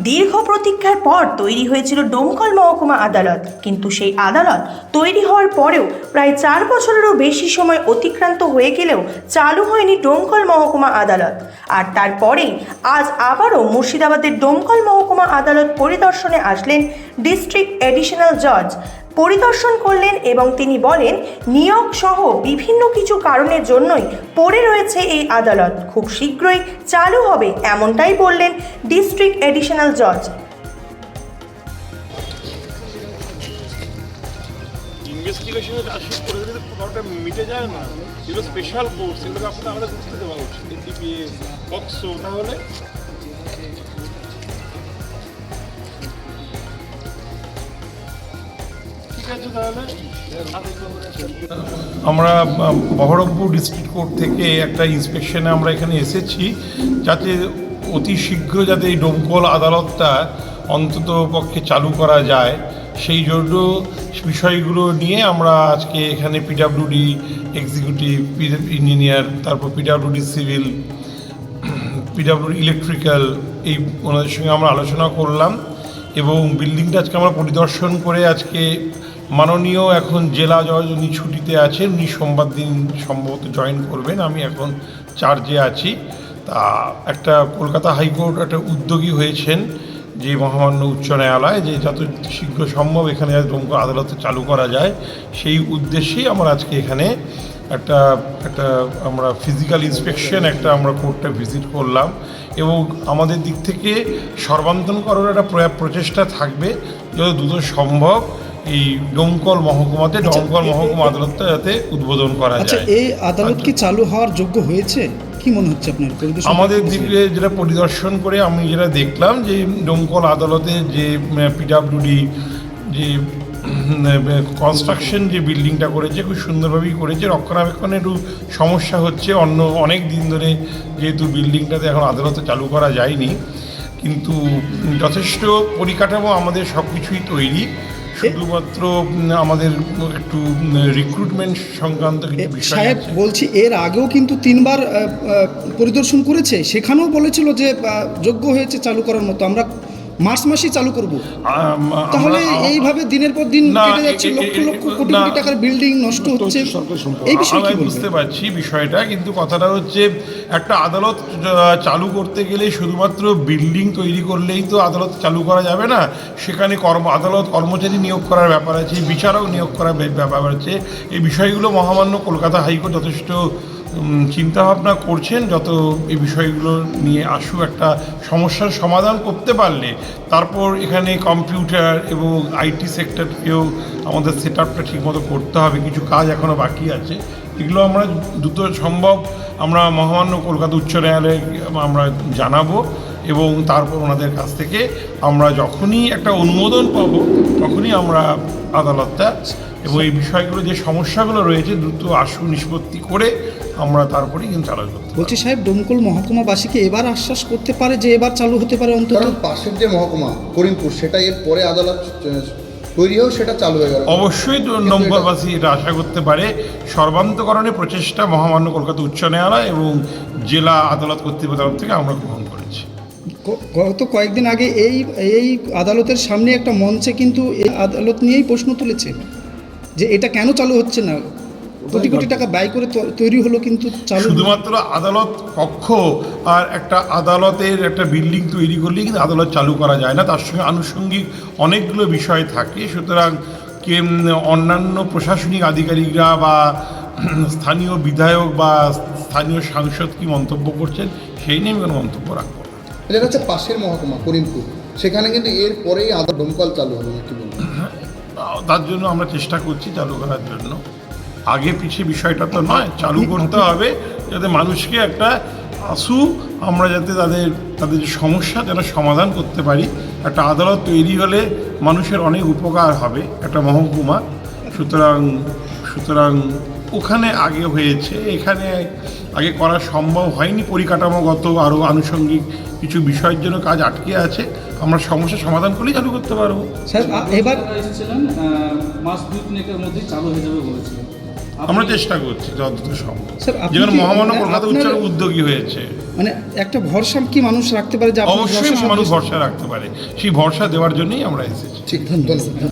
দীর্ঘ প্রতীক্ষার পর তৈরি হয়েছিল ডোমকল মহকুমা আদালত, কিন্তু সেই আদালত তৈরি হওয়ার পরেও প্রায় 4 বছরেরও বেশি সময় অতিক্রান্ত হয়ে গেলেও চালু হয়নি ডোমকল মহকুমা আদালত। আর তারপরেই আজ আবারও মুর্শিদাবাদের ডোমকল মহকুমা আদালত পরিদর্শনে আসলেন ডিস্ট্রিক্ট এডিশনাল জজ। পরিদর্শন করলেন এবং তিনি বলেন, নিয়োগ সহ বিভিন্ন কিছু কারণের জন্যই পড়ে রয়েছে এই আদালত, খুব শীঘ্রই চালু হবে, এমনটাই বললেন ডিস্ট্রিক্ট এডিশনাল জজ। ইনভেস্টিগেশনের রাশি করে দিলে পুরোটা মিটে যায় না। যেগুলো স্পেশাল কোর্স সেগুলোকে আপনাদের আমাদের বুঝতে দেওয়া উচিত, এনডিপিএস, পক্সো, তাহলে ঠিক আছে। তাহলে আমরা বহরমপুর ডিস্ট্রিক্ট কোর্ট থেকে একটা ইন্সপেকশনে আমরা এখানে এসেছি, যাতে অতি শীঘ্র যাতে এই ডোমকল আদালতটা অন্তত পক্ষে চালু করা যায়, সেই জন্য বিষয়গুলো নিয়ে আমরা আজকে এখানে পিডাব্লিউডি এক্সিকিউটিভ ইঞ্জিনিয়ার, তারপর পিডাব্লিউডি সিভিল, পিডাব্লিউডি ইলেকট্রিক্যাল, এই ওনাদের সঙ্গে আমরা আলোচনা করলাম এবং বিল্ডিংটা আজকে আমরা পরিদর্শন করে আজকে মাননীয় এখন জেলা জজ উনি ছুটিতে আছেন, উনি সোমবার দিন সম্ভবত জয়েন করবেন, আমি এখন চার্জে আছি। তা একটা কলকাতা হাইকোর্ট একটা উদ্যোগী হয়েছেন যে মহামান্য উচ্চ ন্যায়ালয়, যে যত শীঘ্র সম্ভব এখানে ডোমকল আদালতে চালু করা যায়, সেই উদ্দেশ্যেই আমরা আজকে এখানে একটা আমরা ফিজিক্যাল ইন্সপেকশন আমরা কোর্টটা ভিজিট করলাম এবং আমাদের দিক থেকে সর্বান্তকরণের একটা প্রচেষ্টা থাকবে যত দ্রুত সম্ভব এই ডোমকল মহকুমাতে ডোমকল মহকুমা আদালতটা যাতে উদ্বোধন করা যায়। এই আদালত কি চালু হওয়ার যোগ্য হয়েছে, কি মনে হচ্ছে আপনার? আমাদের দিকে যেটা পরিদর্শন করে আমি যেটা দেখলাম যে ডোমকল আদালতে যে পিডাব্লিউডি যে কনস্ট্রাকশন যে বিল্ডিংটা করেছে খুব সুন্দরভাবেই করেছে, রক্ষণাবেক্ষণে একটু সমস্যা হচ্ছে অনেক দিন ধরে, যেহেতু বিল্ডিংটাতে এখন আদালতে চালু করা যায়নি, কিন্তু যথেষ্ট পরিকাঠামো আমাদের সব কিছুই তৈরি, শুধুমাত্র আমাদের একটু রিক্রুটমেন্ট সংক্রান্ত কিছু বিষয় সাহেব আছে। বলছি, এর আগেও কিন্তু 3 বার পরিদর্শন করেছে, সেখানেও বলেছিল যে যোগ্য হয়েছে চালু করার মতো, আমরা মার্চ মাসেই চালু করব। তাহলে এইভাবে দিনের পর দিন কেটে যাচ্ছে, লক্ষ লক্ষ কোটি কোটি টাকার বিল্ডিং নষ্ট হচ্ছে, এই বিষয়ে আমি বুঝতে পারছি বিষয়টা, কিন্তু কথাটা হচ্ছে একটা আদালত চালু করতে গেলে শুধুমাত্র বিল্ডিং তৈরি করলেই তো আদালত চালু করা যাবে না, সেখানে আদালত কর্মচারী নিয়োগ করার ব্যাপার আছে, বিচারক নিয়োগ করার ব্যাপার আছে। এই বিষয়গুলো মহামান্য কলকাতা হাইকোর্ট যথেষ্ট চিন্তাভাবনা করছেন, যত এই বিষয়গুলো নিয়ে একটা সমস্যার সমাধান করতে পারলে তারপর এখানে কম্পিউটার এবং আইটি সেক্টরকেও আমাদের সেট আপটা ঠিকমতো করতে হবে, কিছু কাজ এখনও বাকি আছে, এগুলো আমরা দ্রুত সম্ভব আমরা মহামান্য কলকাতা উচ্চ ন্যায়ালয়ে আমরা জানাবো এবং তারপর ওনাদের কাছ থেকে আমরা যখনই একটা অনুমোদন পাবো তখনই আমরা আদালতটা এবং এই বিষয়গুলো যে সমস্যাগুলো রয়েছে দ্রুত আশু নিষ্পত্তি করে আমরা তারপরেই কিন্তু চালু করতে বলছি। সাহেব, ডোমকল মহকুমাবাসীকে এবার আশ্বাস করতে পারে যে এবার চালু হতে পারে অন্তত? কারণ পাশের যে মহকুমা করিমপুর, সেটা এর পরে আদালত তৈরি হয়েও সেটা চালু হয়ে গেল। অবশ্যই নম্বরবাসী এটা আশা করতে পারে। সর্বান্তকরণে প্রচেষ্টা মহামান্য কলকাতা উচ্চ ন্যায়ালয় এবং জেলা আদালত কর্তৃপক্ষ থেকে আমরা গ্রহণ করেছি। গত কয়েকদিন আগে এই আদালতের সামনে একটা মঞ্চে কিন্তু এই আদালত নিয়েই প্রশ্ন তুলেছে যে এটা কেন চালু হচ্ছে না, কোটি কোটি টাকা ব্যয় করে তৈরি হলো কিন্তু চালু। শুধুমাত্র আদালত কক্ষ আর একটা আদালতের একটা বিল্ডিং তৈরি করলেই কিন্তু আদালত চালু করা যায় না, তার সঙ্গে আনুষঙ্গিক অনেকগুলো বিষয় থাকে। সুতরাং অন্যান্য প্রশাসনিক আধিকারিকরা বা স্থানীয় বিধায়ক বা স্থানীয় সাংসদ কি মন্তব্য করছেন সেই নিয়ে আমি কোনো মন্তব্য রাখবো না। এটা হচ্ছে পাশের মহকুমা করিমপুর, সেখানে কিন্তু এর পরেই ডোমকল চালু হলো নাকি বলুন? তার জন্য আমরা চেষ্টা করছি চালু করার জন্য, আগে পিছিয়ে বিষয়টা তো নয়, চালু করতে হবে যাতে মানুষকে একটা আমরা যাতে তাদের যে সমস্যা যেন সমাধান করতে পারি। একটা আদালত তৈরি হলে মানুষের অনেক উপকার হবে একটা মহকুমা, সুতরাং ওখানে আগে হয়েছে, এখানে আগে করা সম্ভব হয়নি, পরিকাঠামোগত আরও আনুষঙ্গিক কিছু বিষয়ের জন্য কাজ আটকে আছে, আমরা সমস্যার সমাধান করলেই চালু করতে পারবো। স্যার, এবার এসেছিলেন মাস 2-3 মধ্যেই চালু হয়ে যাবে বলেছিলেন, আমরা চেষ্টা করছি যতদূর সম্ভব। স্যার, আপনি যেখানে কি- মহামান্য মানে কলকাতা আপনার- উচ্চারণ উদ্যোগী হয়েছে, মানে একটা ভরসা কি মানুষ রাখতে পারে যে আপনার অবশ্যই যশোর মানুষ সাথে- ভরসা রাখতে পারে, সেই ভরসা দেওয়ার জন্যই আমরা এসেছি। ঠিক ধন্যবাদ।